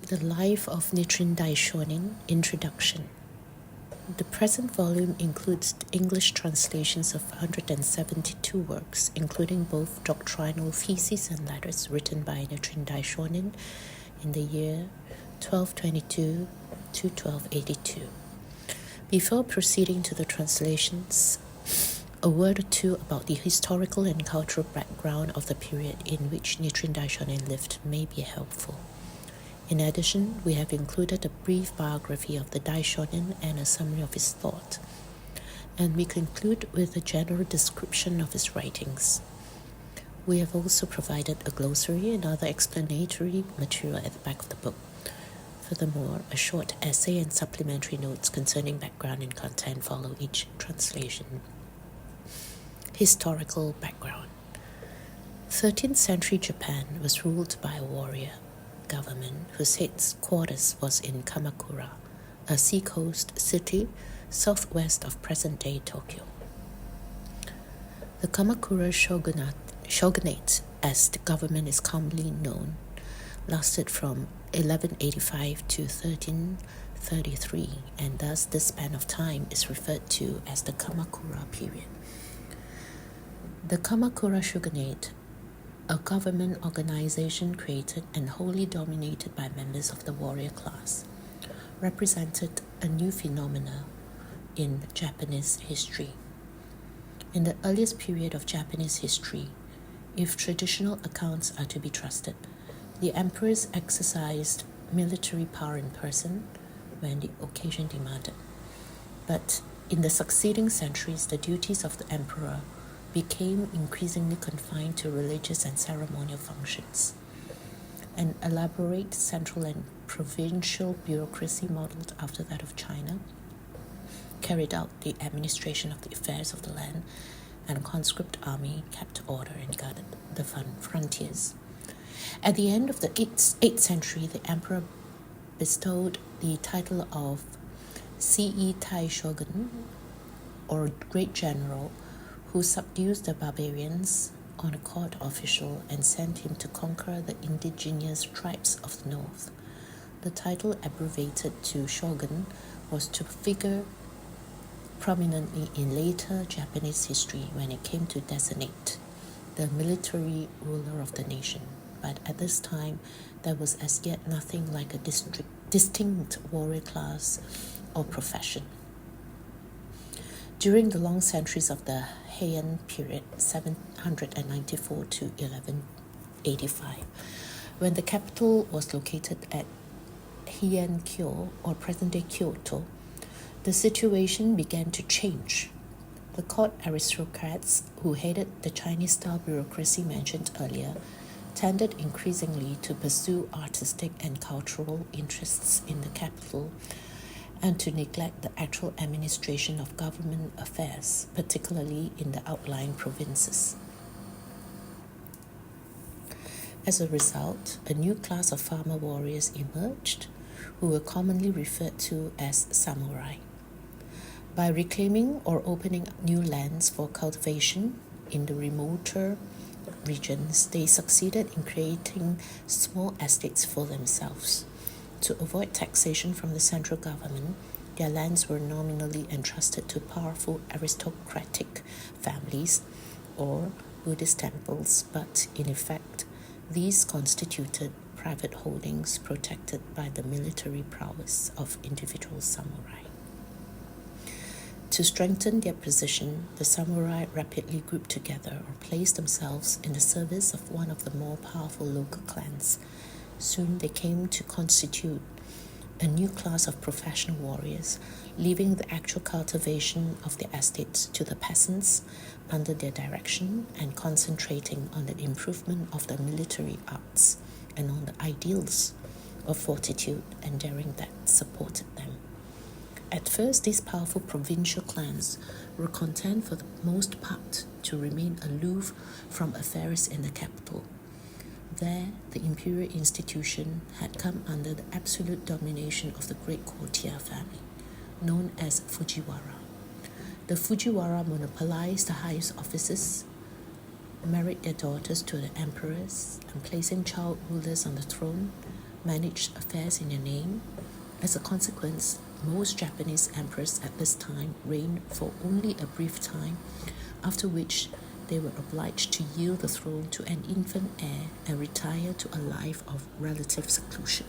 The Life of Nichiren Daishonin, Introduction. The present volume includes English translations of 172 works, including both doctrinal theses and letters written by Nichiren Daishonin in the year 1222 to 1282. Before proceeding to the translations, a word or two about the historical and cultural background of the period in which Nichiren Daishonin lived may be helpful. In addition, we have included a brief biography of the Daishonin and a summary of his thought, and we conclude with a general description of his writings. We have also provided a glossary and other explanatory material at the back of the book. Furthermore, a short essay and supplementary notes concerning background and content follow each translation. Historical background. 13th century Japan was ruled by a warrior government whose headquarters was in Kamakura, a seacoast city southwest of present-day Tokyo. The Kamakura shogunate, as the government is commonly known, lasted from 1185 to 1333, and thus this span of time is referred to as the Kamakura period. The Kamakura shogunate, a government organization created and wholly dominated by members of the warrior class, represented a new phenomena in Japanese history. In the earliest period of Japanese history, if traditional accounts are to be trusted, the emperors exercised military power in person when the occasion demanded. But in the succeeding centuries, the duties of the emperor became increasingly confined to religious and ceremonial functions. An elaborate central and provincial bureaucracy modeled after that of China carried out the administration of the affairs of the land, and a conscript army kept order and guarded the frontiers. At the end of the 8th century, the emperor bestowed the title of Sei Tai Shogun, or Great General, who subdues the barbarians on a court official and sent him to conquer the indigenous tribes of the north. The title, abbreviated to shogun, was to figure prominently in later Japanese history when it came to designate the military ruler of the nation. But at this time, there was as yet nothing like a distinct warrior class or profession. During the long centuries of the Heian period, 794 to 1185, when the capital was located at Heian-kyo, or present-day Kyoto, the situation began to change. The court aristocrats, who hated the Chinese-style bureaucracy mentioned earlier, tended increasingly to pursue artistic and cultural interests in the capital and to neglect the actual administration of government affairs, particularly in the outlying provinces. As a result, a new class of farmer warriors emerged, who were commonly referred to as samurai. By reclaiming or opening new lands for cultivation in the remoter regions, they succeeded in creating small estates for themselves. To avoid taxation from the central government, their lands were nominally entrusted to powerful aristocratic families or Buddhist temples, but in effect, these constituted private holdings protected by the military prowess of individual samurai. To strengthen their position, the samurai rapidly grouped together or placed themselves in the service of one of the more powerful local clans. Soon they came to constitute a new class of professional warriors, leaving the actual cultivation of their estates to the peasants under their direction and concentrating on the improvement of the military arts and on the ideals of fortitude and daring that supported them. At first, these powerful provincial clans were content for the most part to remain aloof from affairs in the capital. There, the imperial institution had come under the absolute domination of the great courtier family, known as Fujiwara. The Fujiwara monopolized the highest offices, married their daughters to the emperors, and placing child rulers on the throne, managed affairs in their name. As a consequence, most Japanese emperors at this time reigned for only a brief time, after which they were obliged to yield the throne to an infant heir and retire to a life of relative seclusion.